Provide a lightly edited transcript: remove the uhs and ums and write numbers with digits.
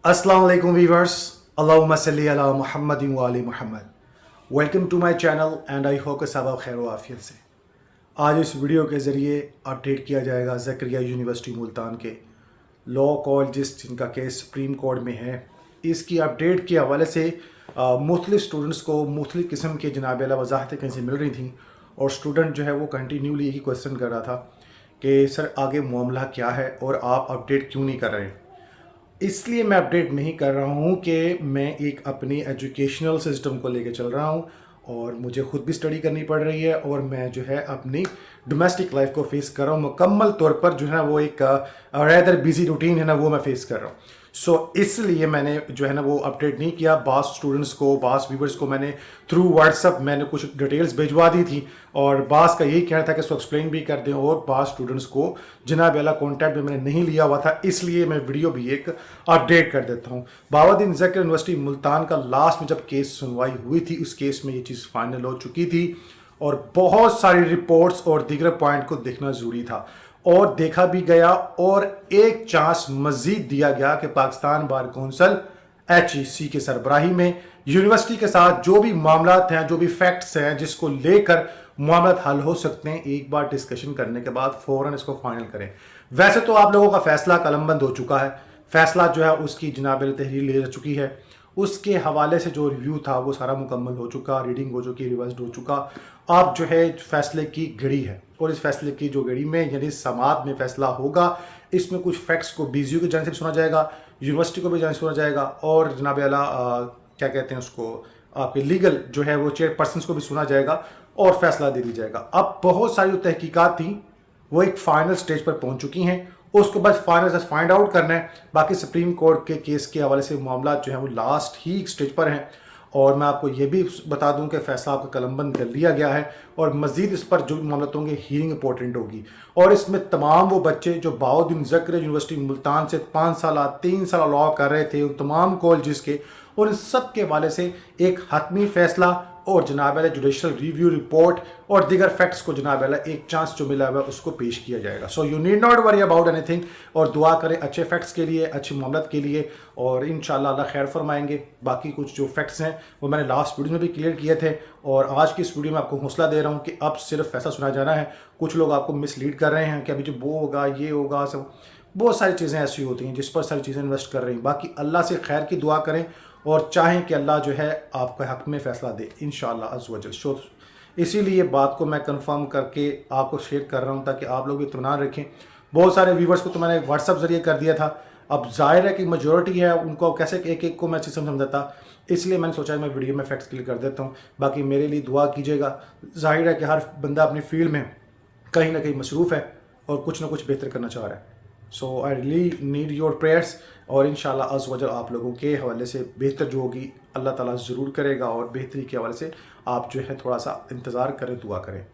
अस्सलाम वालेकुम वीवर्स, अल्लाहुम्मा सल्ली अला मुहम्मद व आलि Muhammad. Welcome to my channel and I hope कि सब आप खैर व आफियत से। आज इस वीडियो के ज़रिए अपडेट किया जाएगा ज़करिया यूनिवर्सिटी मुल्तान के लॉ कॉलेज जिनका केस सुप्रीम कोर्ट में है, इसकी अपडेट के हवाले से मुख्तलिफ स्टूडेंट्स को मुख्तलिफ किस्म के जनाब अला वजाहतें कहीं से मिल रही थी और स्टूडेंट जो है वो कंटिन्यूली यही क्वेश्चन कर रहा था कि सर आगे मामला क्या है और आप अपडेट क्यों नहीं कर रहे। इसलिए मैं अपडेट नहीं कर रहा हूँ कि मैं एक अपनी एजुकेशनल सिस्टम को लेकर चल रहा हूँ और मुझे खुद भी स्टडी करनी पड़ रही है और मैं जो है अपनी डोमेस्टिक लाइफ को फेस कर रहा हूँ। मुकम्मल तौर पर जो है वो एक रेदर बिजी रूटीन है ना, वो मैं फेस कर रहा हूँ। सो इसलिए मैंने जो है ना वो अपडेट नहीं किया। बास स्टूडेंट्स को, बास व्यूवर्स को मैंने थ्रू व्हाट्सअप मैंने कुछ डिटेल्स भिजवा दी थी और बास का यही कहना था कि इसको एक्सप्लेन भी कर दें और बास स्टूडेंट्स को जनाब अला कॉन्टैक्ट में मैंने नहीं लिया हुआ था, इसलिए मैं वीडियो भी एक अपडेट कर देता हूँ। बाबादीन ज़कर यूनिवर्सिटी मुल्तान का लास्ट में जब केस सुनवाई हुई थी, उस केस में ये चीज़ फाइनल हो चुकी थी और बहुत सारी रिपोर्ट्स और दीगर पॉइंट को देखना ज़रूरी था और देखा भी गया और एक चांस मजीद दिया गया कि पाकिस्तान बार कौंसिल HEC के सरबराही में यूनिवर्सिटी के साथ जो भी मामलात हैं, जो भी फैक्ट्स हैं जिसको लेकर मामलात हल हो सकते हैं, एक बार डिस्कशन करने के बाद फ़ौरन इसको फाइनल करें। वैसे तो आप लोगों का फैसला कलमबंद हो चुका है, फैसला जो है उसकी जनाब तहरीर ले जा चुकी है, उसके हवाले से जो रिव्यू था वो सारा मुकम्मल हो चुका, रीडिंग हो चुकी, रिवाइज हो चुका। अब जो है फैसले की घड़ी है और इस फैसले की जो घड़ी में यानी समात में फैसला होगा, इसमें कुछ फैक्ट्स को BZU की जानिब से सुना जाएगा, यूनिवर्सिटी को भी जानिब से सुना जाएगा और जनाब आला क्या कहते हैं उसको, आपके लीगल जो है वो चेयरपर्सन को भी सुना जाएगा और फैसला दे दिया जाएगा। अब बहुत सारी जो तहकीकात थी वो एक फाइनल स्टेज पर पहुंच चुकी हैं, उसको बस फाइनल फाइंड आउट करना है। बाकी सुप्रीम कोर्ट के केस के हवाले से मामला जो है वो लास्ट ही स्टेज पर हैं और मैं आपको ये भी बता दूं कि फैसला आपका कलमबंद कर लिया गया है और मज़ीद इस पर जो भी मामला होंगे हियरिंग इंपॉर्टेंट होगी और इसमें तमाम वो बच्चे जो बाउद्दीन ज़कर यूनिवर्सिटी मुल्तान से 5 साल 3 साल लॉ कर रहे थे, उन तमाम कॉलेजेस के और इन सब के हवाले से एक हतमी फैसला और जनाब जुडिशल रिव्यू रिपोर्ट और दीगर फैक्ट्स को जनाब एक चांस जो मिला हुआ उसको पेश किया जाएगा। So you need not worry about anything और दुआ करें अच्छे फैक्ट्स के लिए, अच्छे मामलत के लिए और इंशाल्लाह अल्लाह खैर फरमाएंगे। बाकी कुछ जो फैक्ट्स हैं वो मैंने लास्ट वीडियो में भी क्लियर किए थे और आज की इस वीडियो में आपको हौसला दे रहा हूँ कि अब सिर्फ फैसला सुना जाना है। कुछ लोग आपको मिसलीड कर रहे हैं कि अभी जो वो होगा, ये होगा, सब बहुत सारी चीज़ें ऐसी होती हैं जिस पर सारी चीज़ें इन्वेस्ट कर रही हैं। बाकी अल्लाह से खैर की दुआ करें और चाहें कि अल्लाह जो है आपके हक़ में फ़ैसला दे इंशाअल्लाह अज़्ज़ व जल। इसीलिए बात को मैं कंफर्म करके आपको शेयर कर रहा हूँ ताकि आप लोग भी इत्मीनान रखें। बहुत सारे व्यूवर्स को तो मैंने व्हाट्सअप ज़रिए कर दिया था, अब ज़ाहिर है कि मेजॉरिटी है, उनको कैसे एक एक को मैं चीज़ समझाता, इसलिए मैंने सोचा मैं वीडियो में फैक्ट्स क्लियर कर देता हूँ। बाकी मेरे लिए दुआ कीजिएगा। ज़ाहिर है कि हर बंदा अपनी फील्ड में कहीं ना कहीं मसरूफ़ है और कुछ ना कुछ बेहतर करना चाह रहा है। So I really need your prayers और इंशाल्लाह अज़्ज़ वजल आप लोगों के हवाले से बेहतर जो होगी अल्लाह ताला ज़रूर करेगा और बेहतरी के हवाले से आप जो है थोड़ा सा इंतज़ार करें, दुआ करें।